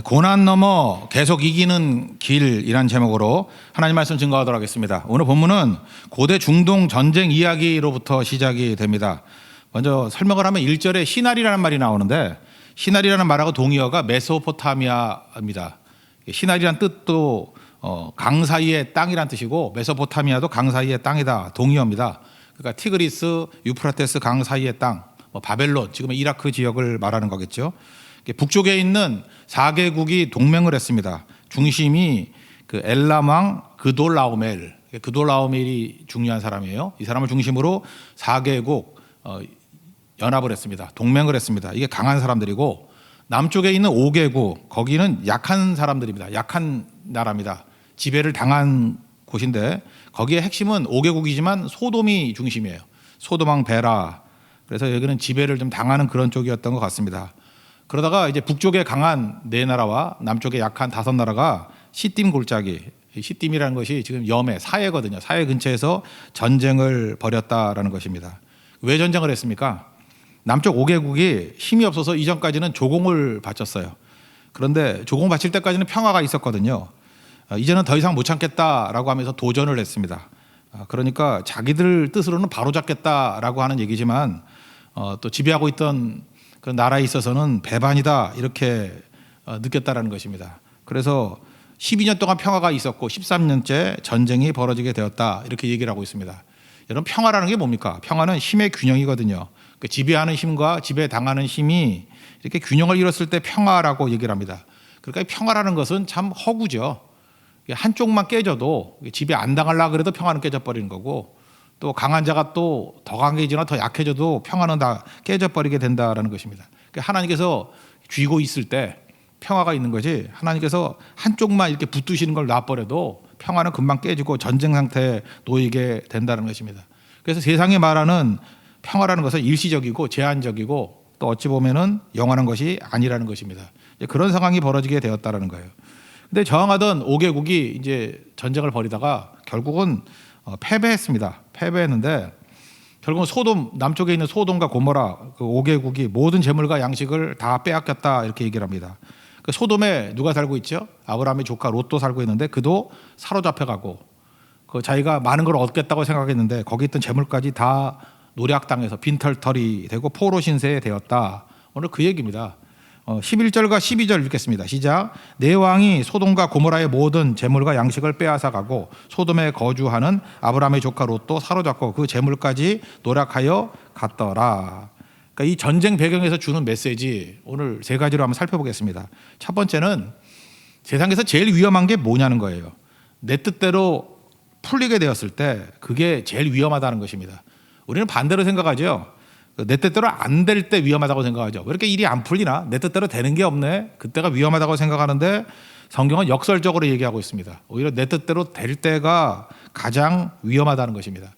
고난 넘어 계속 이기는 길이란 제목으로 하나님 말씀 증거하도록 하겠습니다. 오늘 본문은 고대 중동 전쟁 이야기로부터 시작이 됩니다. 먼저 설명을 하면 1절에 시날이라는 말이 나오는데, 시날이라는 말하고 동의어가 메소포타미아입니다. 시날이란 뜻도 강 사이의 땅이란 뜻이고, 메소포타미아도 강 사이의 땅이다, 동의어입니다. 그러니까 티그리스, 유프라테스 강 사이의 땅, 바벨론, 지금의 이라크 지역을 말하는 거겠죠. 북쪽에 있는 4개국이 동맹을 했습니다. 중심이 그 엘람 왕 그돌라오멜, 그돌라오멜이 중요한 사람이에요. 이 사람을 중심으로 4개국 연합을 했습니다. 동맹을 했습니다. 이게 강한 사람들이고, 남쪽에 있는 5개국, 거기는 약한 사람들입니다. 약한 나라입니다. 지배를 당한 곳인데, 거기에 핵심은 5개국이지만 소돔이 중심이에요. 소돔 왕 베라. 그래서 여기는 지배를 좀 당하는 그런 쪽이었던 것 같습니다. 그러다가 이제 북쪽에 강한 4나라와 남쪽에 약한 5나라가 시딤 골짜기, 시딤이라는 것이 지금 염해, 사해거든요. 사해 근처에서 전쟁을 벌였다라는 것입니다. 왜 전쟁을 했습니까? 남쪽 5개국이 힘이 없어서 이전까지는 조공을 바쳤어요. 그런데 조공 바칠 때까지는 평화가 있었거든요. 이제는 더 이상 못 참겠다라고 하면서 도전을 했습니다. 그러니까 자기들 뜻으로는 바로잡겠다라고 하는 얘기지만, 또 지배하고 있던 그 나라에 있어서는 배반이다, 이렇게 느꼈다라는 것입니다. 그래서 12년 동안 평화가 있었고 13년째 전쟁이 벌어지게 되었다, 이렇게 얘기를 하고 있습니다. 여러분, 평화라는 게 뭡니까? 평화는 힘의 균형이거든요. 그 지배하는 힘과 지배당하는 힘이 이렇게 균형을 이뤘을 때 평화라고 얘기를 합니다. 그러니까 평화라는 것은 참 허구죠. 한쪽만 깨져도, 지배 안 당하려고 그래도 평화는 깨져버리는 거고, 또 강한 자가 또 더 강해지거나 더 약해져도 평화는 다 깨져버리게 된다라는 것입니다. 하나님께서 쥐고 있을 때 평화가 있는 거지, 하나님께서 한쪽만 이렇게 붙드시는 걸 놔버려도 평화는 금방 깨지고 전쟁 상태에 놓이게 된다는 것입니다. 그래서 세상에 말하는 평화라는 것은 일시적이고 제한적이고, 또 어찌 보면은 영원한 것이 아니라는 것입니다. 그런 상황이 벌어지게 되었다라는 거예요. 근데 저항하던 5개국이 이제 전쟁을 벌이다가 결국은 패배했습니다. 패배했는데 결국은 소돔, 남쪽에 있는 소돔과 고모라 그 5개국이 모든 재물과 양식을 다 빼앗겼다, 이렇게 얘기를 합니다. 그 소돔에 누가 살고 있죠? 아브라함의 조카 롯도 살고 있는데, 그도 사로잡혀가고 그 자기가 많은 걸 얻겠다고 생각했는데 거기 있던 재물까지 다 노략당해서 빈털터리 되고 포로 신세에 되었다. 오늘 그 얘기입니다. 11절과 12절 읽겠습니다. 시작. 내 왕이 소돔과 고모라의 모든 재물과 양식을 빼앗아가고 소돔에 거주하는 아브라함의 조카 롯도 사로잡고 그 재물까지 노략하여 갔더라. 그러니까 이 전쟁 배경에서 주는 메시지, 오늘 3가지로 한번 살펴보겠습니다. 첫 번째는 세상에서 제일 위험한 게 뭐냐는 거예요. 내 뜻대로 풀리게 되었을 때 그게 제일 위험하다는 것입니다. 우리는 반대로 생각하죠. 내 뜻대로 안 될 때 위험하다고 생각하죠. 왜 이렇게 일이 안 풀리나? 내 뜻대로 되는 게 없네. 그때가 위험하다고 생각하는데, 성경은 역설적으로 얘기하고 있습니다. 오히려 내 뜻대로 될 때가 가장 위험하다는 것입니다.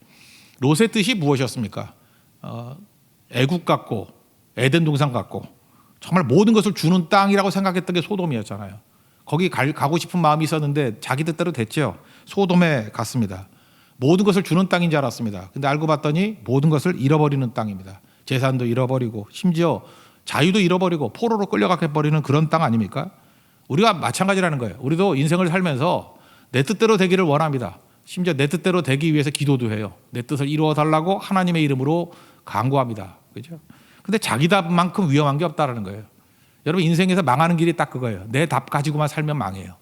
롯의 뜻이 무엇이었습니까? 애국 같고 에덴 동산 같고 정말 모든 것을 주는 땅이라고 생각했던 게 소돔이었잖아요. 거기 가고 싶은 마음이 있었는데 자기 뜻대로 됐죠. 소돔에 갔습니다. 모든 것을 주는 땅인 줄 알았습니다. 근데 알고 봤더니 모든 것을 잃어버리는 땅입니다. 재산도 잃어버리고 심지어 자유도 잃어버리고 포로로 끌려가게 버리는 그런 땅 아닙니까? 우리가 마찬가지라는 거예요. 우리도 인생을 살면서 내 뜻대로 되기를 원합니다. 심지어 내 뜻대로 되기 위해서 기도도 해요. 내 뜻을 이루어 달라고 하나님의 이름으로 간구합니다. 그죠? 근데 자기 답만큼 위험한 게 없다라는 거예요. 여러분, 인생에서 망하는 길이 딱 그거예요. 내 답 가지고만 살면 망해요.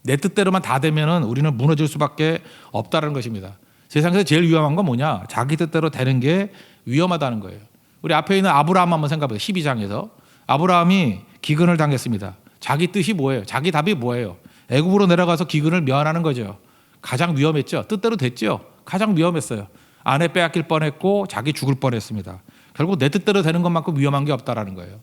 내 뜻대로만 다 되면은 우리는 무너질 수밖에 없다는 것입니다. 세상에서 제일 위험한 건 뭐냐? 자기 뜻대로 되는 게 위험하다는 거예요. 우리 앞에 있는 아브라함 한번 생각해보세요. 12장에서 아브라함이 기근을 당했습니다. 자기 뜻이 뭐예요? 자기 답이 뭐예요? 애굽으로 내려가서 기근을 면하는 거죠. 가장 위험했죠. 뜻대로 됐죠. 가장 위험했어요. 아내 빼앗길 뻔했고 자기 죽을 뻔했습니다. 결국 내 뜻대로 되는 것만큼 위험한 게 없다라는 거예요.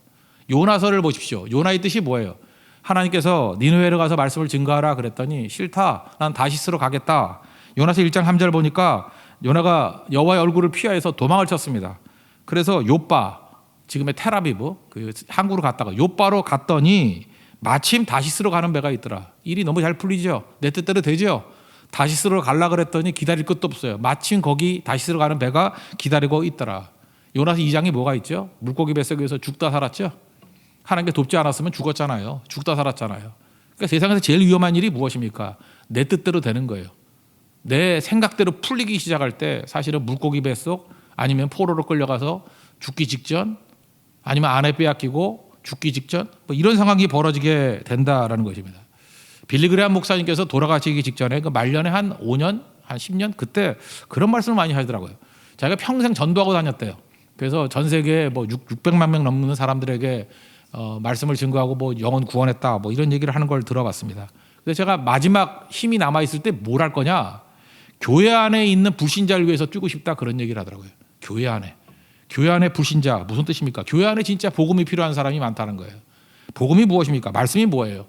요나서를 보십시오. 요나의 뜻이 뭐예요? 하나님께서 니느웨로 가서 말씀을 증거하라 그랬더니 싫다. 난 다시스로 가겠다. 요나서 1장 3절 보니까 요나가 여호와의 얼굴을 피하여서 도망을 쳤습니다. 그래서 요빠, 지금의 텔아비브, 그 항구로 갔다가 요빠로 갔더니 마침 다시스로 가는 배가 있더라. 일이 너무 잘 풀리죠. 내 뜻대로 되죠. 다시스로 가려고 그랬더니 기다릴 것도 없어요. 마침 거기 다시스로 가는 배가 기다리고 있더라. 요나서 2장에 뭐가 있죠? 물고기 뱃속에서 죽다 살았죠. 하나님께 돕지 않았으면 죽었잖아요. 죽다 살았잖아요. 그러니까 세상에서 제일 위험한 일이 무엇입니까? 내 뜻대로 되는 거예요. 내 생각대로 풀리기 시작할 때 사실은 물고기 뱃속 아니면 포로로 끌려가서 죽기 직전 아니면 아내 빼앗기고 죽기 직전 뭐 이런 상황이 벌어지게 된다라는 것입니다. 빌리그레함 목사님께서 돌아가시기 직전에 그 말년에 한 5년, 한 10년 그때 그런 말씀을 많이 하시더라고요. 자기가 평생 전도하고 다녔대요. 그래서 전 세계에 뭐 600만 명 넘는 사람들에게 말씀을 증거하고 뭐 영혼 구원했다 뭐 이런 얘기를 하는 걸 들어봤습니다. 그래서 제가 마지막 힘이 남아 있을 때 뭘 할 거냐? 교회 안에 있는 불신자를 위해서 뛰고 싶다 그런 얘기를 하더라고요. 교회 안에 불신자 무슨 뜻입니까? 교회 안에 진짜 복음이 필요한 사람이 많다는 거예요. 복음이 무엇입니까? 말씀이 뭐예요?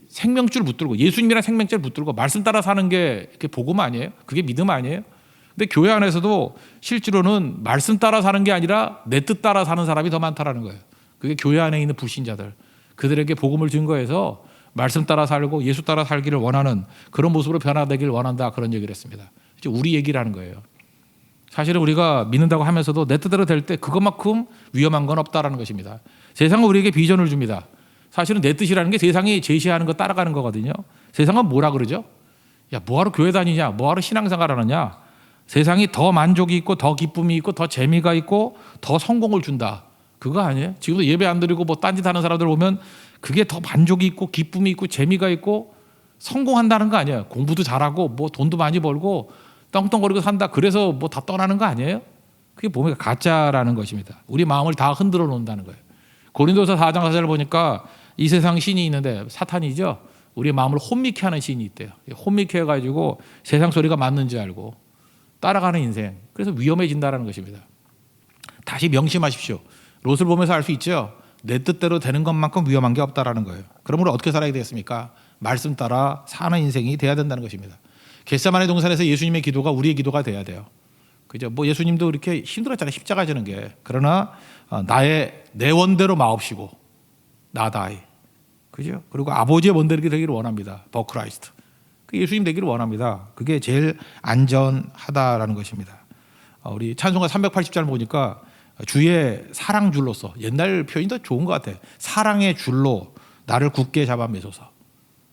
생명줄 붙들고 예수님이랑 생명줄 붙들고 말씀 따라 사는 게 복음 아니에요? 그게 믿음 아니에요? 근데 교회 안에서도 실제로는 말씀 따라 사는 게 아니라 내 뜻 따라 사는 사람이 더 많다라는 거예요. 그게 교회 안에 있는 불신자들. 그들에게 복음을 증거해서 말씀 따라 살고 예수 따라 살기를 원하는 그런 모습으로 변화되기를 원한다 그런 얘기를 했습니다. 우리 얘기를 하는 거예요. 사실은 우리가 믿는다고 하면서도 내 뜻대로 될 때 그것만큼 위험한 건 없다라는 것입니다. 세상은 우리에게 비전을 줍니다. 사실은 내 뜻이라는 게 세상이 제시하는 거 따라가는 거거든요. 세상은 뭐라 그러죠? 야, 뭐하러 교회 다니냐? 뭐하러 신앙생활 하느냐? 세상이 더 만족이 있고 더 기쁨이 있고 더 재미가 있고 더 성공을 준다. 그거 아니에요? 지금도 예배 안 드리고 뭐 딴짓 하는 사람들 보면 그게 더 만족이 있고 기쁨이 있고 재미가 있고 성공한다는 거 아니에요? 공부도 잘하고 뭐 돈도 많이 벌고 떵떵거리고 산다. 그래서 뭐 다 떠나는 거 아니에요? 그게 보면 가짜라는 것입니다. 우리 마음을 다 흔들어 놓는다는 거예요. 고린도서 4장 4절을 보니까 이 세상 신이 있는데 사탄이죠. 우리 마음을 혼미케 하는 신이 있대요. 혼미케 해가지고 세상 소리가 맞는지 알고 따라가는 인생. 그래서 위험해진다는 것입니다. 다시 명심하십시오. 롯을 보면서 알 수 있죠. 내 뜻대로 되는 것만큼 위험한 게 없다라는 거예요. 그러므로 어떻게 살아야 되겠습니까? 말씀 따라 사는 인생이 돼야 된다는 것입니다. 겟세마네 동산에서 예수님의 기도가 우리의 기도가 돼야 돼요. 그죠? 뭐 예수님도 이렇게 힘들었잖아요. 십자가 지는 게. 그러나 내 원대로 마옵시고 나다이. 그죠? 그리고 아버지의 원대로 되기를 원합니다. 버크라이스트. 그 예수님 되기를 원합니다. 그게 제일 안전하다라는 것입니다. 우리 찬송가 380절 보니까 주의 사랑 줄로서 옛날 표현이 더 좋은 것 같아요. 사랑의 줄로 나를 굳게 잡아 매소서.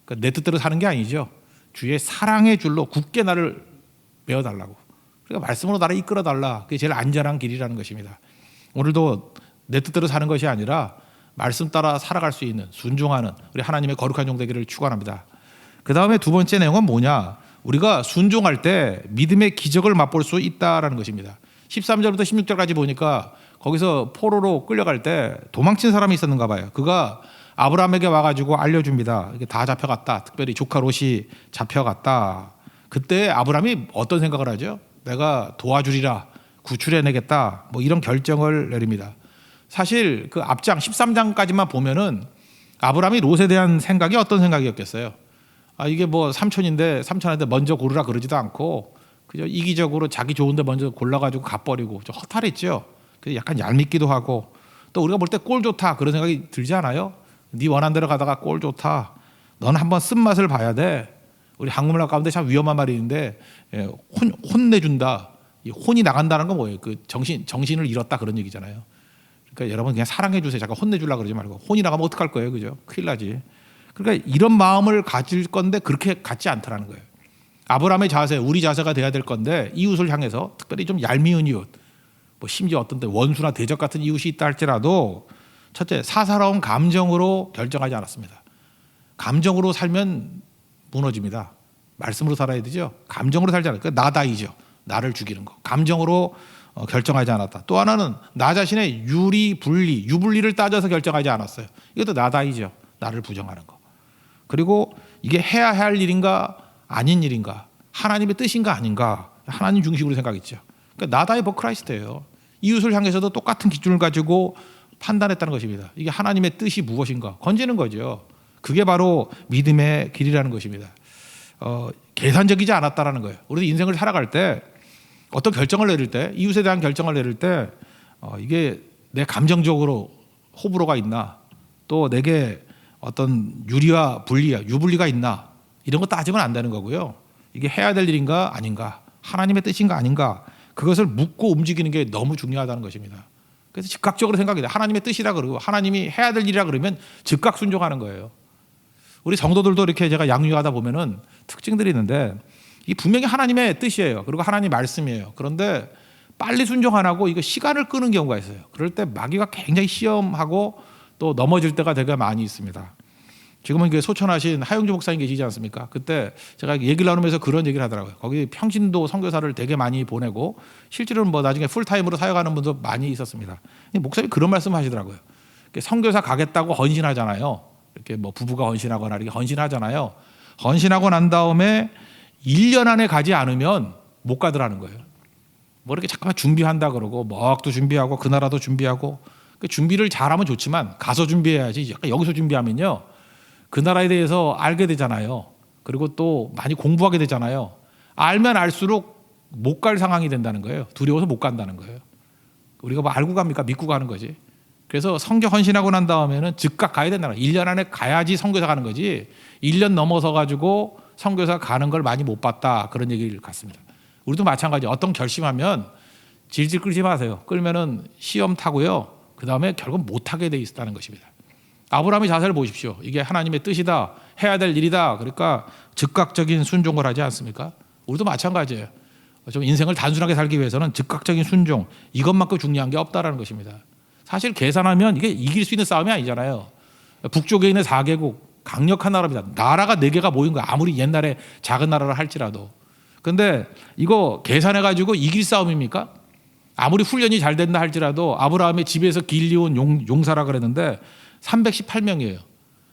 그러니까 내 뜻대로 사는 게 아니죠. 주의 사랑의 줄로 굳게 나를 메어달라고. 그러니까 말씀으로 나를 이끌어달라. 그게 제일 안전한 길이라는 것입니다. 오늘도 내 뜻대로 사는 것이 아니라 말씀 따라 살아갈 수 있는 순종하는 우리 하나님의 거룩한 종 되기를 축원합니다. 그 다음에 두 번째 내용은 뭐냐? 우리가 순종할 때 믿음의 기적을 맛볼 수 있다라는 것입니다. 13절부터 16절까지 보니까 거기서 포로로 끌려갈 때 도망친 사람이 있었는가 봐요. 그가 아브라함에게 와가지고 알려줍니다. 이게 다 잡혀갔다. 특별히 조카 롯이 잡혀갔다. 그때 아브라함이 어떤 생각을 하죠? 내가 도와주리라, 구출해내겠다. 뭐 이런 결정을 내립니다. 사실 그 앞장 13장까지만 보면은 아브라함이 롯에 대한 생각이 어떤 생각이었겠어요? 이게 뭐 삼촌인데 삼촌한테 먼저 고르라 그러지도 않고 그저 이기적으로 자기 좋은데 먼저 골라가지고 가버리고 좀 허탈했죠. 그래서 약간 얄밉기도 하고 또 우리가 볼 때 꼴 좋다 그런 생각이 들지 않아요? 네 원한 대로 가다가 꼴 좋다. 너는 한번 쓴맛을 봐야 돼. 우리 한국문화 가운데 참 위험한 말이 있는데 혼내준다. 이 혼이 나간다는 건 뭐예요? 그 정신을 잃었다 그런 얘기잖아요. 그러니까 여러분 그냥 사랑해 주세요. 잠깐 혼내주려고 그러지 말고 혼이 나가면 어떡할 거예요, 그죠? 큰일 나지. 그러니까 이런 마음을 가질 건데 그렇게 갖지 않더라는 거예요. 아브라함의 자세, 우리 자세가 돼야 될 건데 이웃을 향해서 특별히 좀 얄미운 이웃, 뭐 심지어 어떤 때 원수나 대적 같은 이웃이 있다 할지라도 첫째 사사로운 감정으로 결정하지 않았습니다. 감정으로 살면 무너집니다. 말씀으로 살아야 되죠. 감정으로 살지 않아요. 나다이죠. 나를 죽이는 거. 감정으로 결정하지 않았다. 또 하나는 나 자신의 유불리를 따져서 결정하지 않았어요. 이것도 나다이죠. 나를 부정하는 거. 그리고 이게 해야 할 일인가 아닌 일인가 하나님의 뜻인가 아닌가 하나님 중심으로 생각했죠. 그러니까 나다의 버크라이스트예요. 이웃을 향해서도 똑같은 기준을 가지고 판단했다는 것입니다. 이게 하나님의 뜻이 무엇인가 건지는 거죠. 그게 바로 믿음의 길이라는 것입니다. 계산적이지 않았다라는 거예요. 우리 인생을 살아갈 때 어떤 결정을 내릴 때 이웃에 대한 결정을 내릴 때 이게 내 감정적으로 호불호가 있나 또 내게 어떤 유리와 불리야 유불리가 있나 이런 거 따지면 안 되는 거고요. 이게 해야 될 일인가 아닌가 하나님의 뜻인가 아닌가 그것을 묻고 움직이는 게 너무 중요하다는 것입니다. 그래서 즉각적으로 생각이 돼. 하나님의 뜻이라 그러고 하나님이 해야 될 일이라 그러면 즉각 순종하는 거예요. 우리 성도들도 이렇게 제가 양육하다 보면은 특징들이 있는데 이 분명히 하나님의 뜻이에요. 그리고 하나님 말씀이에요. 그런데 빨리 순종 안 하고 이거 시간을 끄는 경우가 있어요. 그럴 때 마귀가 굉장히 시험하고 또 넘어질 때가 되게 많이 있습니다. 지금은 이게 소천하신 하영주 목사님 계시지 않습니까? 그때 제가 얘기를 나누면서 그런 얘기를 하더라고요. 거기 평신도 선교사를 되게 많이 보내고 실제로는 뭐 나중에 풀타임으로 사역하는 분도 많이 있었습니다. 목사님이 그런 말씀 하시더라고요. 선교사 가겠다고 헌신하잖아요. 이렇게 뭐 부부가 헌신하거나 이렇게 헌신하잖아요. 헌신하고 난 다음에 1년 안에 가지 않으면 못 가더라는 거예요. 뭐 이렇게 잠깐만 준비한다 그러고 뭐 어학도 준비하고 그 나라도 준비하고 그 준비를 잘하면 좋지만 가서 준비해야지. 약간 여기서 준비하면요. 그 나라에 대해서 알게 되잖아요. 그리고 또 많이 공부하게 되잖아요. 알면 알수록 못 갈 상황이 된다는 거예요. 두려워서 못 간다는 거예요. 우리가 뭐 알고 갑니까? 믿고 가는 거지. 그래서 선교 헌신하고 난 다음에는 즉각 가야 된다는 거예요. 1년 안에 가야지 선교사 가는 거지. 1년 넘어서 가지고 선교사 가는 걸 많이 못 봤다. 그런 얘기를 갖습니다. 우리도 마찬가지. 어떤 결심하면 질질 끌지 마세요. 끌면은 시험 타고요. 그 다음에 결국 못 하게 돼 있다는 것입니다. 아브라함의 자세를 보십시오. 이게 하나님의 뜻이다. 해야 될 일이다. 그러니까 즉각적인 순종을 하지 않습니까? 우리도 마찬가지예요. 좀 인생을 단순하게 살기 위해서는 즉각적인 순종, 이것만큼 중요한 게 없다라는 것입니다. 사실 계산하면 이게 이길 수 있는 싸움이 아니잖아요. 북쪽에 있는 4개국 강력한 나라입니다. 나라가 4개가 모인 거야. 아무리 옛날에 작은 나라를 할지라도. 근데 이거 계산해가지고 이길 싸움입니까? 아무리 훈련이 잘 된다 할지라도 아브라함의 집에서 길리온 용사라 그랬는데 318명이에요.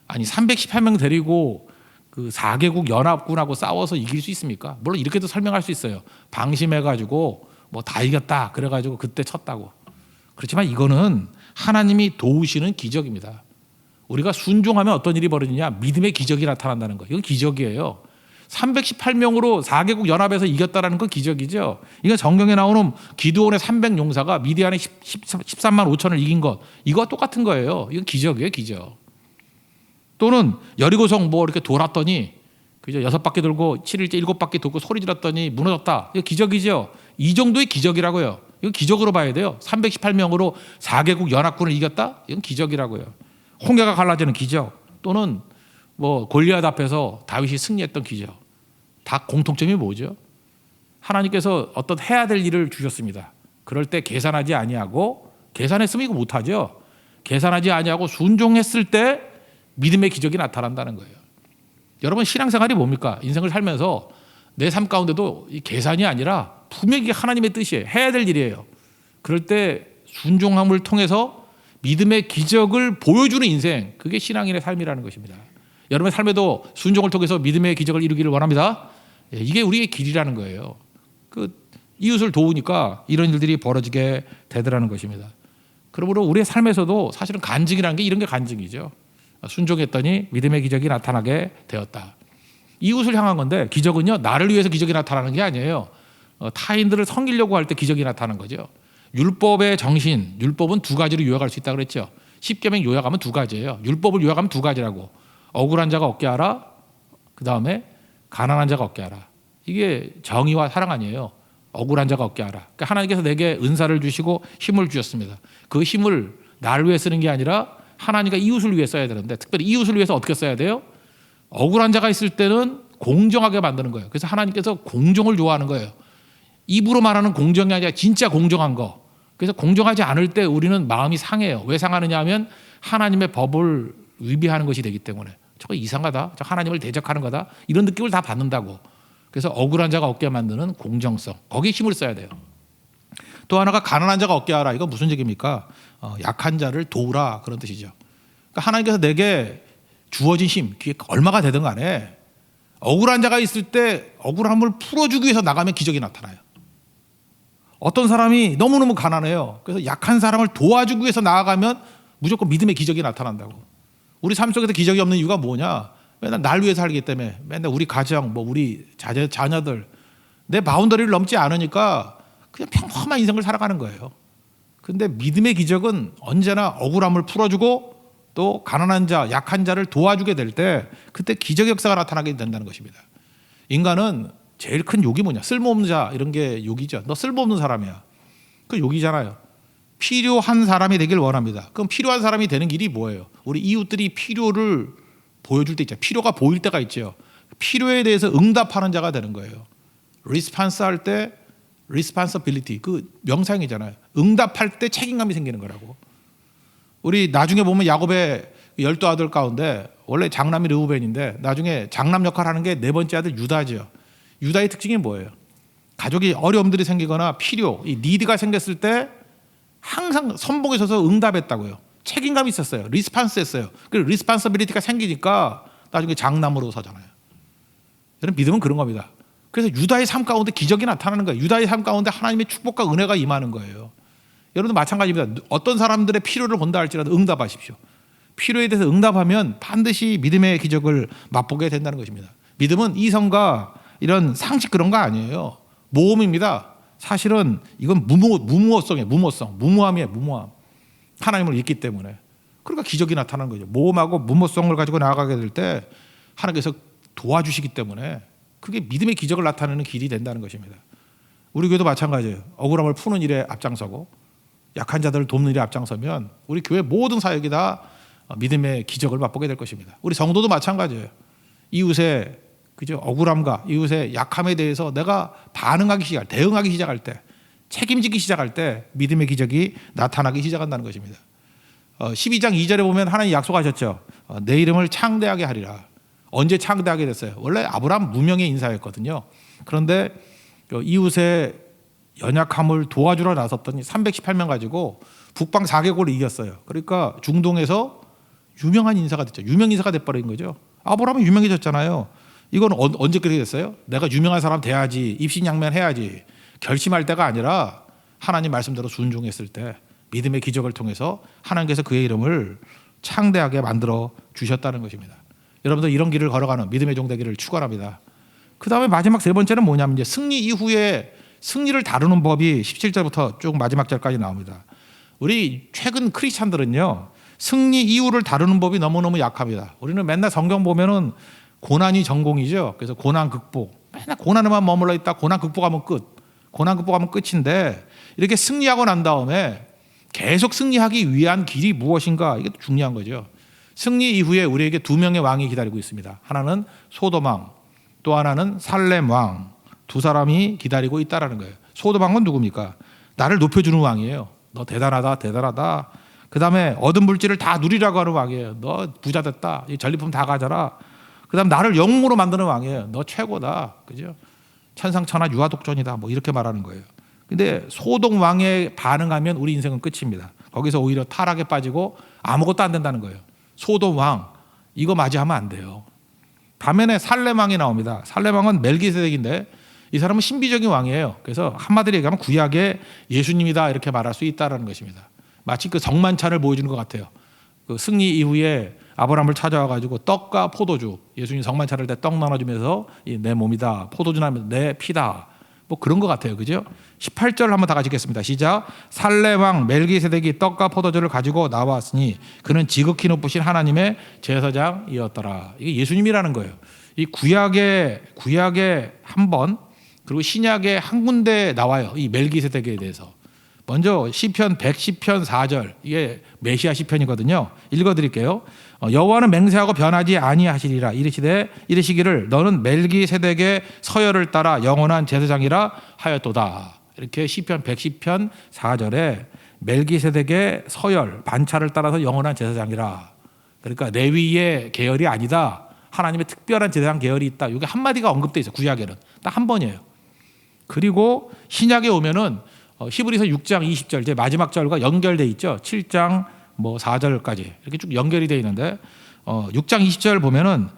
아니 318명 데리고 그 4개국 연합군하고 싸워서 이길 수 있습니까? 물론 이렇게도 설명할 수 있어요. 방심해가지고 뭐 다 이겼다 그래가지고 그때 쳤다고. 그렇지만 이거는 하나님이 도우시는 기적입니다. 우리가 순종하면 어떤 일이 벌어지냐? 믿음의 기적이 나타난다는 거예요. 이건 기적이에요. 318명으로 4개국 연합에서 이겼다는 건 기적이죠. 이건 성경에 나오는 기드온의 300용사가 미디안의 13만 5천을 이긴 것, 이거와 똑같은 거예요. 이건 기적이에요, 기적. 또는 여리고성 뭐 이렇게 돌았더니 그죠? 6바퀴 돌고 7일째 7바퀴 돌고 소리 질렀더니 무너졌다. 이거 기적이죠. 이 정도의 기적이라고요. 이거 기적으로 봐야 돼요. 318명으로 4개국 연합군을 이겼다? 이건 기적이라고요. 홍해가 갈라지는 기적. 또는 뭐 골리앗 앞에서 다윗이 승리했던 기적. 다 공통점이 뭐죠? 하나님께서 어떤 해야 될 일을 주셨습니다. 그럴 때 계산하지 아니하고, 계산했으면 이거 못하죠. 계산하지 아니하고 순종했을 때 믿음의 기적이 나타난다는 거예요. 여러분 신앙생활이 뭡니까? 인생을 살면서 내 삶 가운데도 이 계산이 아니라 분명히 하나님의 뜻이에요. 해야 될 일이에요. 그럴 때 순종함을 통해서 믿음의 기적을 보여주는 인생, 그게 신앙인의 삶이라는 것입니다. 여러분의 삶에도 순종을 통해서 믿음의 기적을 이루기를 원합니다. 이게 우리의 길이라는 거예요. 그 이웃을 도우니까 이런 일들이 벌어지게 되더라는 것입니다. 그러므로 우리의 삶에서도 사실은 간증이라는 게 이런 게 간증이죠. 순종했더니 믿음의 기적이 나타나게 되었다. 이웃을 향한 건데 기적은요, 나를 위해서 기적이 나타나는 게 아니에요. 타인들을 섬기려고 할 때 기적이 나타나는 거죠. 율법의 정신, 율법은 2가지로 요약할 수 있다고 그랬죠. 10계명 요약하면 2가지예요. 율법을 요약하면 2가지라고. 억울한 자가 얻게 하라. 그 다음에 가난한 자가 얻게 하라. 이게 정의와 사랑 아니에요. 억울한 자가 얻게 하라. 그러니까 하나님께서 내게 은사를 주시고 힘을 주셨습니다. 그 힘을 나를 위해 쓰는 게 아니라 하나님과 이웃을 위해 써야 되는데, 특별히 이웃을 위해서 어떻게 써야 돼요? 억울한 자가 있을 때는 공정하게 만드는 거예요. 그래서 하나님께서 공정을 좋아하는 거예요. 입으로 말하는 공정이 아니라 진짜 공정한 거. 그래서 공정하지 않을 때 우리는 마음이 상해요. 왜 상하느냐 하면 하나님의 법을 위배하는 것이 되기 때문에. 저거 이상하다. 저 하나님을 대적하는 거다. 이런 느낌을 다 받는다고. 그래서 억울한 자가 얻게 만드는 공정성. 거기에 힘을 써야 돼요. 또 하나가 가난한 자가 얻게 하라. 이거 무슨 얘기입니까? 약한 자를 도우라, 그런 뜻이죠. 그러니까 하나님께서 내게 주어진 힘, 그게 얼마가 되든 간에 억울한 자가 있을 때 억울함을 풀어주기 위해서 나가면 기적이 나타나요. 어떤 사람이 너무너무 가난해요. 그래서 약한 사람을 도와주기 위해서 나아가면 무조건 믿음의 기적이 나타난다고. 우리 삶 속에서 기적이 없는 이유가 뭐냐? 맨날 날 위해서 살기 때문에, 맨날 우리 가정, 뭐 우리 자녀들, 내 바운더리를 넘지 않으니까 그냥 평범한 인생을 살아가는 거예요. 근데 믿음의 기적은 언제나 억울함을 풀어주고 또 가난한 자, 약한 자를 도와주게 될 때 그때 기적 역사가 나타나게 된다는 것입니다. 인간은 제일 큰 욕이 뭐냐? 쓸모없는 자, 이런 게 욕이죠. 너 쓸모없는 사람이야. 그 욕이잖아요. 필요한 사람이 되길 원합니다. 그럼 필요한 사람이 되는 길이 뭐예요? 우리 이웃들이 필요를 보여줄 때 있죠. 필요가 보일 때가 있죠. 필요에 대해서 응답하는 자가 되는 거예요. 리스판스 할 때 responsibility 그 명사형이잖아요. 응답할 때 책임감이 생기는 거라고. 우리 나중에 보면 야곱의 12아들 가운데 원래 장남이 르우벤인데 나중에 장남 역할을 하는 게 네 번째 아들 유다죠. 유다의 특징이 뭐예요? 가족이 어려움들이 생기거나 필요, 이 니드가 생겼을 때 항상 선봉에 서서 응답했다고요. 책임감이 있었어요. 리스판스 했어요. 그 리스판서빌리티가 생기니까 나중에 장남으로 서잖아요. 여러분 믿음은 그런 겁니다. 그래서 유다의 삶 가운데 기적이 나타나는 거예요. 유다의 삶 가운데 하나님의 축복과 은혜가 임하는 거예요. 여러분도 마찬가지입니다. 어떤 사람들의 필요를 본다 할지라도 응답하십시오. 필요에 대해서 응답하면 반드시 믿음의 기적을 맛보게 된다는 것입니다. 믿음은 이성과 이런 상식 그런 거 아니에요. 모험입니다. 사실은 이건 무모성이에요. 무모함이에요. 무모함. 하나님을 믿기 때문에. 그러니까 기적이 나타나는 거죠. 모험하고 무모성을 가지고 나아가게 될 때 하나님께서 도와주시기 때문에 그게 믿음의 기적을 나타내는 길이 된다는 것입니다. 우리 교회도 마찬가지예요. 억울함을 푸는 일에 앞장서고 약한 자들을 돕는 일에 앞장서면 우리 교회 모든 사역이 다 믿음의 기적을 맛보게 될 것입니다. 우리 성도도 마찬가지예요. 이웃의 그죠? 억울함과 이웃의 약함에 대해서 내가 대응하기 시작할 때, 책임지기 시작할 때 믿음의 기적이 나타나기 시작한다는 것입니다. 12장 2절에 보면 하나님 약속하셨죠. 내 이름을 창대하게 하리라. 언제 창대하게 됐어요? 원래 아브라함 무명의 인사였거든요. 그런데 이웃의 연약함을 도와주러 나섰더니 318명 가지고 북방 4개국을 이겼어요. 그러니까 중동에서 유명한 인사가 됐죠. 유명 인사가 돼버린 거죠. 아브라함은 유명해졌잖아요. 이건 언제 그렇게 됐어요? 내가 유명한 사람 돼야지, 입신양면해야지 결심할 때가 아니라 하나님 말씀대로 순종했을 때 믿음의 기적을 통해서 하나님께서 그의 이름을 창대하게 만들어 주셨다는 것입니다. 여러분들 이런 길을 걸어가는 믿음의 종 되기를 축원합니다. 그 다음에 마지막 세 번째는 뭐냐면 이제 승리 이후에 승리를 다루는 법이 17절부터 쭉 마지막 절까지 나옵니다. 우리 최근 크리스찬들은요 승리 이후를 다루는 법이 너무너무 약합니다. 우리는 맨날 성경 보면은 고난이 전공이죠. 그래서 고난 극복, 맨날 고난에만 머물러 있다 고난 극복하면 끝, 고난 극복하면 끝인데 이렇게 승리하고 난 다음에 계속 승리하기 위한 길이 무엇인가, 이게 중요한 거죠. 승리 이후에 우리에게 두 명의 왕이 기다리고 있습니다. 하나는 소돔 왕, 또 하나는 살렘 왕, 두 사람이 기다리고 있다라는 거예요. 소돔 왕은 누굽니까? 나를 높여주는 왕이에요. 너 대단하다. 그 다음에 얻은 물질을 다 누리라고 하는 왕이에요. 너 부자 됐다. 이 전리품 다 가져라. 그 다음 나를 영웅으로 만드는 왕이에요. 너 최고다. 그죠? 천상천하 유아독존이다. 뭐 이렇게 말하는 거예요. 근데 소돔 왕에 반응하면 우리 인생은 끝입니다. 거기서 오히려 타락에 빠지고 아무것도 안 된다는 거예요. 소돔 왕, 이거 맞이하면 안 돼요. 반면에 살렘 왕이 나옵니다. 살렘 왕은 멜기세덱인데 이 사람은 신비적인 왕이에요. 그래서 한마디로 얘기하면 구약의 예수님이다 이렇게 말할 수 있다는 것입니다. 마치 그 성만찬을 보여주는 것 같아요. 그 승리 이후에 아브라함을 찾아와가지고 떡과 포도주, 예수님 성만 차릴 때 떡 나눠주면서 내 몸이다, 포도주 나면 내 피다, 뭐 그런 것 같아요. 그죠? 18절 한번 다 같이 읽겠습니다. 시작. 살렘 왕 멜기세덱이 떡과 포도주를 가지고 나왔으니 그는 지극히 높으신 하나님의 제사장이었더라. 이게 예수님이라는 거예요. 이 구약의 한 번, 그리고 신약의 한 군데 나와요. 이 멜기세덱에 대해서. 먼저 시편 110편 4절, 이게 메시아 시편이거든요. 읽어드릴게요. 여호와는 맹세하고 변하지 아니하시리라. 이르시기를 너는 멜기세덱의 서열을 따라 영원한 제사장이라 하였도다. 이렇게 시편 110편 4절에 멜기세덱의 서열, 반차를 따라서 영원한 제사장이라. 그러니까 레위의 계열이 아니다. 하나님의 특별한 제사장 계열이 있다. 이게 한마디가 언급되어 있어요. 구약에는 딱 한 번이에요. 그리고 신약에 오면은 히브리서 6장 20절 제 마지막 절과 연결돼 있죠. 7장 4절까지 이렇게 쭉 연결이 되어 있는데 6장 20절 보면은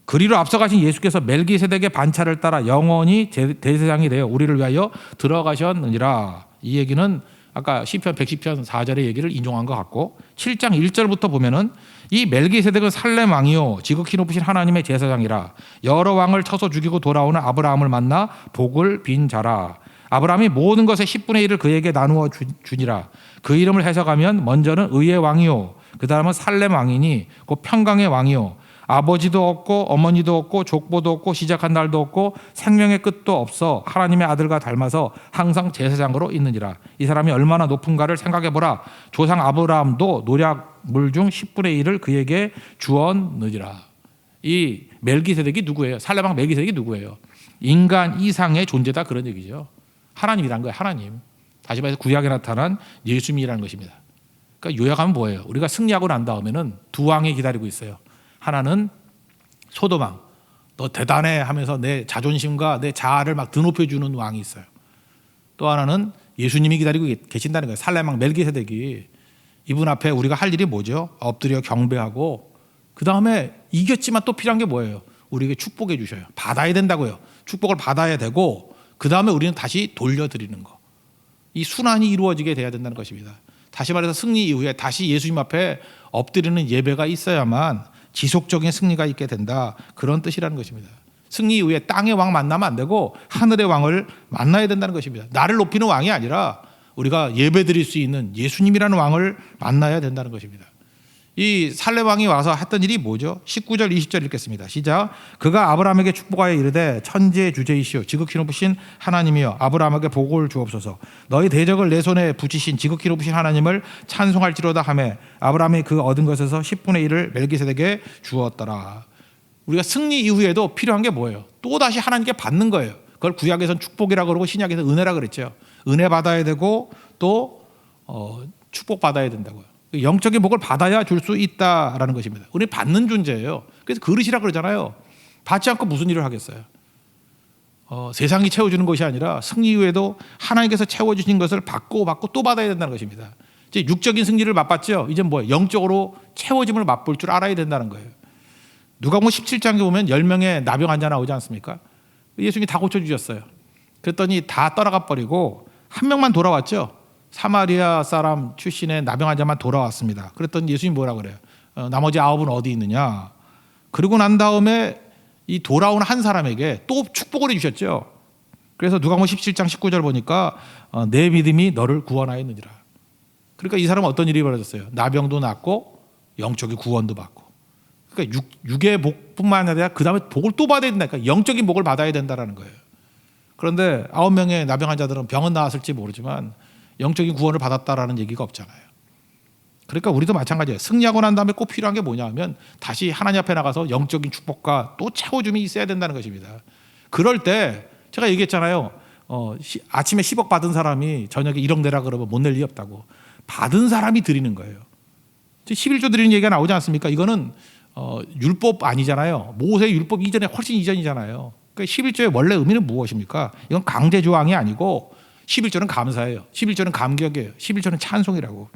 그리로 앞서가신 예수께서 멜기세덱의 반차를 따라 영원히 대제사장이 되어 우리를 위하여 들어가셨느니라. 이 얘기는 아까 시편 110편 4절의 얘기를 인용한 것 같고 7장 1절부터 보면은 이 멜기세덱은 살렘 왕이요 지극히 높으신 하나님의 제사장이라. 여러 왕을 쳐서 죽이고 돌아오는 아브라함을 만나 복을 빈 자라. 아브라함이 모든 것의 10분의 1을 그에게 나누어 주니라. 그 이름을 해석하면 먼저는 의의 왕이요 그 다음은 살렘 왕이니 곧 평강의 왕이요 아버지도 없고 어머니도 없고 족보도 없고 시작한 날도 없고 생명의 끝도 없어 하나님의 아들과 닮아서 항상 제사장으로 있느니라. 이 사람이 얼마나 높은가를 생각해보라. 조상 아브라함도 노략물 중 10분의 1을 그에게 주었느니라. 이 멜기세덱이 누구예요? 살레방 멜기세덱이 누구예요? 인간 이상의 존재다, 그런 얘기죠. 하나님이란 거예요. 하나님. 다시 말해서 구약에 나타난 예수님이라는 것입니다. 그러니까 요약하면 뭐예요? 우리가 승리하고 난 다음에는 두 왕이 기다리고 있어요. 하나는 소돔 왕, 너 대단해 하면서 내 자존심과 내 자아를 막 드높여주는 왕이 있어요. 또 하나는 예수님이 기다리고 계신다는 거예요. 살렘 왕 멜기세덱이. 이분 앞에 우리가 할 일이 뭐죠? 엎드려 경배하고, 그 다음에 이겼지만 또 필요한 게 뭐예요? 우리에게 축복해 주셔요. 받아야 된다고요. 축복을 받아야 되고, 그 다음에 우리는 다시 돌려드리는 거. 이 순환이 이루어지게 돼야 된다는 것입니다. 다시 말해서 승리 이후에 다시 예수님 앞에 엎드리는 예배가 있어야만 지속적인 승리가 있게 된다, 그런 뜻이라는 것입니다. 승리 이후에 땅의 왕 만나면 안 되고 하늘의 왕을 만나야 된다는 것입니다. 나를 높이는 왕이 아니라 우리가 예배드릴 수 있는 예수님이라는 왕을 만나야 된다는 것입니다. 이 살레 왕이 와서 했던 일이 뭐죠? 19절 20절 읽겠습니다. 시작. 그가 아브라함에게 축복하여 이르되 천지의 주제이시오 지극히 높으신 하나님이여 아브라함에게 복을 주옵소서. 너희 대적을 내 손에 붙이신 지극히 높으신 하나님을 찬송할지로다 하매 아브라함이 그 얻은 것에서 10분의 1을 멜기세덱에게 주었더라. 우리가 승리 이후에도 필요한 게 뭐예요? 또다시 하나님께 받는 거예요. 그걸 구약에서는 축복이라고 그러고 신약에서 은혜라고 그랬죠. 은혜 받아야 되고 또 축복 받아야 된다고요. 영적인 복을 받아야 줄 수 있다라는 것입니다. 우리 받는 존재예요. 그래서 그릇이라고 그러잖아요. 받지 않고 무슨 일을 하겠어요? 세상이 채워주는 것이 아니라 승리 이후에도 하나님께서 채워주신 것을 받고 또 받아야 된다는 것입니다. 이제 육적인 승리를 맛봤죠. 이제 뭐예요? 영적으로 채워짐을 맛볼 줄 알아야 된다는 거예요. 누가복음 17장에 보면 10명의 나병 환자 나오지 않습니까? 예수님이 다 고쳐주셨어요. 그랬더니 다 떠나가 버리고 한 명만 돌아왔죠. 사마리아 사람 출신의 나병 환자만 돌아왔습니다. 그랬더니 예수님이 뭐라 그래요? 나머지 9은 어디 있느냐? 그러고 난 다음에 이 돌아온 한 사람에게 또 축복을 해주셨죠. 그래서 누가복음 17장 19절 보니까 내 믿음이 너를 구원하였느니라. 그러니까 이 사람은 어떤 일이 벌어졌어요? 나병도 낫고 영적인 구원도 받고. 그러니까 육의 복뿐만 아니라 그 다음에 복을 또 받아야 된다니까. 영적인 복을 받아야 된다는 거예요. 그런데 9명의 나병 환자들은 병은 나았을지 모르지만 영적인 구원을 받았다라는 얘기가 없잖아요. 그러니까 우리도 마찬가지예요. 승리하고 난 다음에 꼭 필요한 게 뭐냐 하면 다시 하나님 앞에 나가서 영적인 축복과 또 채워줌이 있어야 된다는 것입니다. 그럴 때 제가 얘기했잖아요. 아침에 10억 받은 사람이 저녁에 1억 내라 그러면 못 낼 리 없다고. 받은 사람이 드리는 거예요. 11조 드리는 얘기가 나오지 않습니까? 이거는 율법 아니잖아요. 모세 율법 이전에 훨씬 이전이잖아요. 그러니까 11조의 원래 의미는 무엇입니까? 이건 강제 조항이 아니고 11조는 감사예요. 11조는 감격이에요. 11조는 찬송이라고.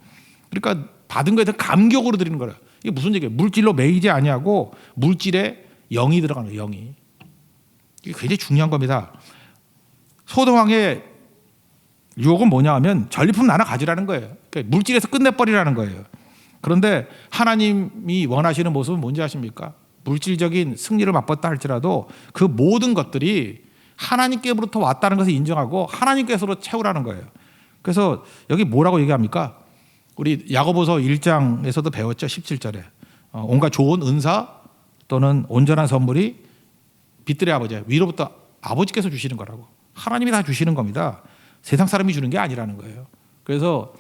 그러니까 받은 거에 대한 감격으로 드리는 거예요. 이게 무슨 얘기예요? 물질로 매이지 아니하고 물질에 영이 들어가는 거예요. 영이. 이게 굉장히 중요한 겁니다. 소돔 왕의 유혹은 뭐냐 하면 전리품 나눠 가지라는 거예요. 그러니까 물질에서 끝내버리라는 거예요. 그런데 하나님이 원하시는 모습은 뭔지 아십니까? 물질적인 승리를 맛봤다 할지라도 그 모든 것들이 하나님께로부터 왔다는 것을 인정하고 하나님께서로 채우라는 거예요. 그래서 여기 뭐라고 얘기합니까? 우리 야고보서 1장에서도 배웠죠. 17절에 온갖 좋은 은사 또는 온전한 선물이 빛들의 아버지 위로부터 아버지께서 주시는 거라고. 하나님이 다 주시는 겁니다. 세상 사람이 주는 게 아니라는 거예요. 그래서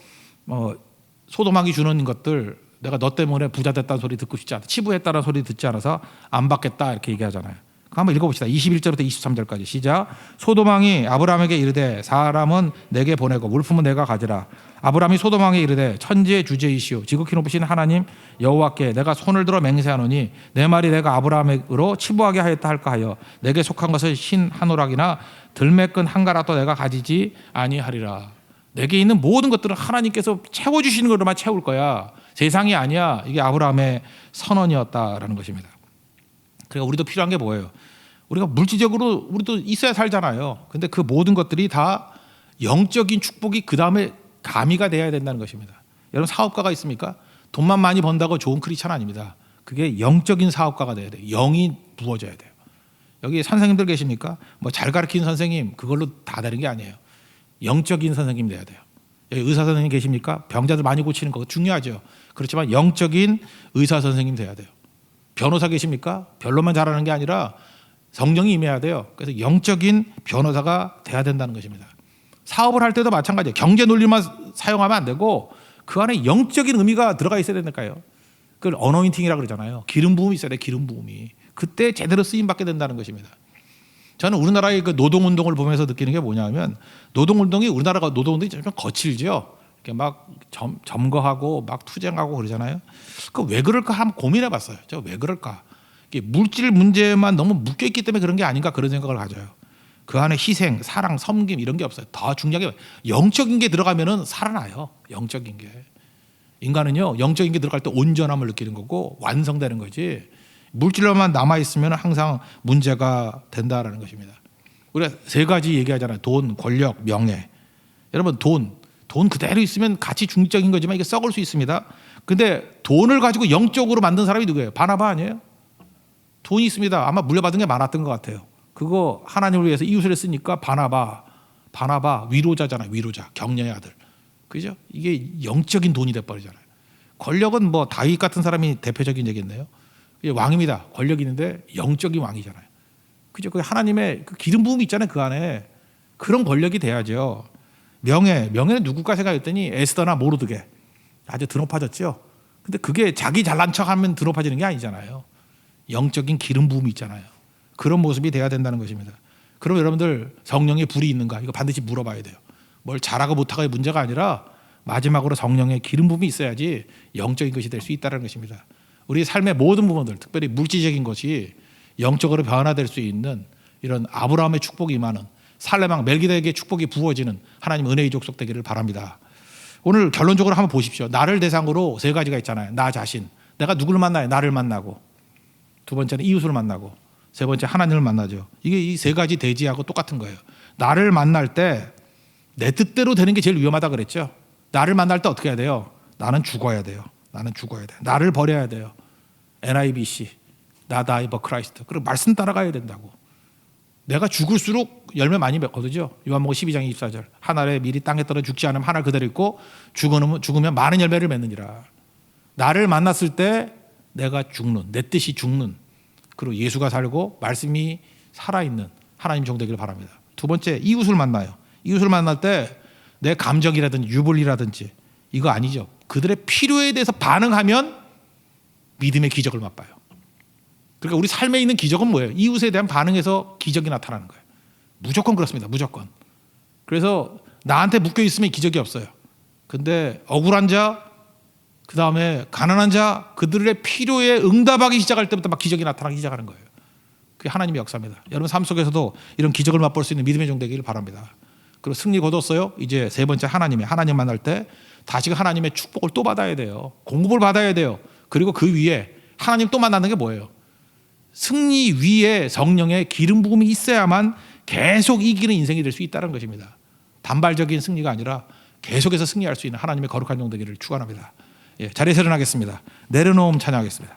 소돔 왕이 주는 것들 내가 너 때문에 부자 됐다는 소리 듣고 싶지 않다. 치부했다는 소리 듣지 않아서 안 받겠다 이렇게 얘기하잖아요. 한번 읽어봅시다. 21절부터 23절까지 시작. 소돔 왕이 아브라함에게 이르되 사람은 내게 보내고 물품은 내가 가지라. 아브라함이 소돔 왕에 이르되 천지의 주제이시오 지극히 높으신 하나님 여호와께 내가 손을 들어 맹세하노니 내 말이 내가 아브라함으로 치부하게 하였다 할까 하여 내게 속한 것을 신 한 오락이나 들매끈 한 가락도 내가 가지지 아니하리라. 내게 있는 모든 것들은 하나님께서 채워주시는 것으로만 채울 거야. 세상이 아니야. 이게 아브라함의 선언이었다라는 것입니다. 그러니까 우리도 필요한 게 뭐예요? 우리가 물질적으로 우리도 있어야 살잖아요. 근데 그 모든 것들이 다 영적인 축복이 그 다음에 가미가 돼야 된다는 것입니다. 여러분 사업가가 있습니까? 돈만 많이 번다고 좋은 크리스찬 아닙니다. 그게 영적인 사업가가 돼야 돼요. 영이 부어져야 돼요. 여기 선생님들 계십니까? 뭐 잘 가르치는 선생님 그걸로 다 되는 게 아니에요. 영적인 선생님 돼야 돼요. 여기 의사 선생님 계십니까? 병자들 많이 고치는 거 중요하죠. 그렇지만 영적인 의사 선생님 돼야 돼요. 변호사 계십니까? 변론만 잘하는 게 아니라 성령이 임해야 돼요. 그래서 영적인 변호사가 돼야 된다는 것입니다. 사업을 할 때도 마찬가지예요. 경제 논리만 사용하면 안 되고 그 안에 영적인 의미가 들어가 있어야 되니까요. 그걸 어노인팅이라고 그러잖아요. 기름 부음이 있어야 돼. 기름 부음이. 그때 제대로 쓰임 받게 된다는 것입니다. 저는 우리나라의 그 노동운동을 보면서 느끼는 게 뭐냐면 노동운동이 우리나라가 노동운동이 좀 거칠죠. 이렇게 막 점거하고 막 투쟁하고 그러잖아요. 그 왜 그럴까 한번 고민해봤어요. 저 왜 그럴까? 이게 물질 문제만 너무 묶여 있기 때문에 그런 게 아닌가 그런 생각을 가져요. 그 안에 희생, 사랑, 섬김 이런 게 없어요. 더 중요한 게 영적인 게 들어가면은 살아나요. 영적인 게. 인간은요 영적인 게 들어갈 때 온전함을 느끼는 거고 완성되는 거지 물질로만 남아 있으면 항상 문제가 된다라는 것입니다. 우리가 세 가지 얘기하잖아요. 돈, 권력, 명예. 여러분 돈 그대로 있으면 가치 중립적인 거지만 이게 썩을 수 있습니다. 근데 돈을 가지고 영적으로 만든 사람이 누구예요? 바나바 아니에요? 돈이 있습니다. 아마 물려받은 게 많았던 것 같아요. 그거 하나님을 위해서 이웃을 쓰니까 바나바 위로자잖아요. 위로자, 격려의 아들. 그죠? 이게 영적인 돈이 돼버리잖아요. 권력은 뭐 다윗 같은 사람이 대표적인 얘기겠네요. 왕입니다. 권력이 있는데 영적인 왕이잖아요. 그죠? 그 하나님의 그 기름 부음이 있잖아요. 그 안에 그런 권력이 돼야죠. 명예는 누굴까 생각했더니 에스더나 모르드게 아주 드높아졌죠. 근데 그게 자기 잘난 척하면 드높아지는 게 아니잖아요. 영적인 기름 부음이 있잖아요. 그런 모습이 돼야 된다는 것입니다. 그럼 여러분들 성령의 불이 있는가? 이거 반드시 물어봐야 돼요. 뭘 잘하고 못하고의 문제가 아니라 마지막으로 성령의 기름 부음이 있어야지 영적인 것이 될 수 있다는 것입니다. 우리 삶의 모든 부분들, 특별히 물질적인 것이 영적으로 변화될 수 있는 이런 아브라함의 축복이 임하는 살레망 멜기세덱의 축복이 부어지는 하나님 은혜의 족속 되기를 바랍니다. 오늘 결론적으로 한번 보십시오. 나를 대상으로 세 가지가 있잖아요. 나 자신. 내가 누구를 만나요? 나를 만나고. 두 번째는 이웃을 만나고. 세 번째 하나님을 만나죠. 이게 이 세 가지 대지하고 똑같은 거예요. 나를 만날 때 내 뜻대로 되는 게 제일 위험하다 그랬죠. 나를 만날 때 어떻게 해야 돼요? 나는 죽어야 돼요. 나를 버려야 돼요. NIBC. Not I but Christ. 그리고 말씀 따라가야 된다고. 내가 죽을수록 열매 많이 맺거든요. 요한복음 12장 24절. 한 알에 미리 땅에 떨어져 죽지 않으면 한 알 그대로 있고 죽으면 많은 열매를 맺느니라. 나를 만났을 때 내가 죽는, 내 뜻이 죽는, 그리고 예수가 살고 말씀이 살아있는 하나님 종 되기를 바랍니다. 두 번째, 이웃을 만나요. 이웃을 만날 때 내 감정이라든지 유불리라든지 이거 아니죠. 그들의 필요에 대해서 반응하면 믿음의 기적을 맛봐요. 그러니까 우리 삶에 있는 기적은 뭐예요? 이웃에 대한 반응에서 기적이 나타나는 거예요. 무조건 그렇습니다. 무조건. 그래서 나한테 묶여 있으면 기적이 없어요. 근데 억울한 자, 그 다음에 가난한 자, 그들의 필요에 응답하기 시작할 때부터 막 기적이 나타나기 시작하는 거예요. 그게 하나님의 역사입니다. 여러분 삶 속에서도 이런 기적을 맛볼 수 있는 믿음의 종 되기를 바랍니다. 그리고 승리 거뒀어요. 이제 세 번째 하나님 만날 때 다시 하나님의 축복을 또 받아야 돼요. 공급을 받아야 돼요. 그리고 그 위에 하나님 또 만나는 게 뭐예요? 승리 위에 성령의 기름 부음이 있어야만 계속 이기는 인생이 될 수 있다는 것입니다. 단발적인 승리가 아니라 계속해서 승리할 수 있는 하나님의 거룩한 종 되기를 축원합니다. 자리에서 일어나겠습니다. 내려놓음 찬양하겠습니다.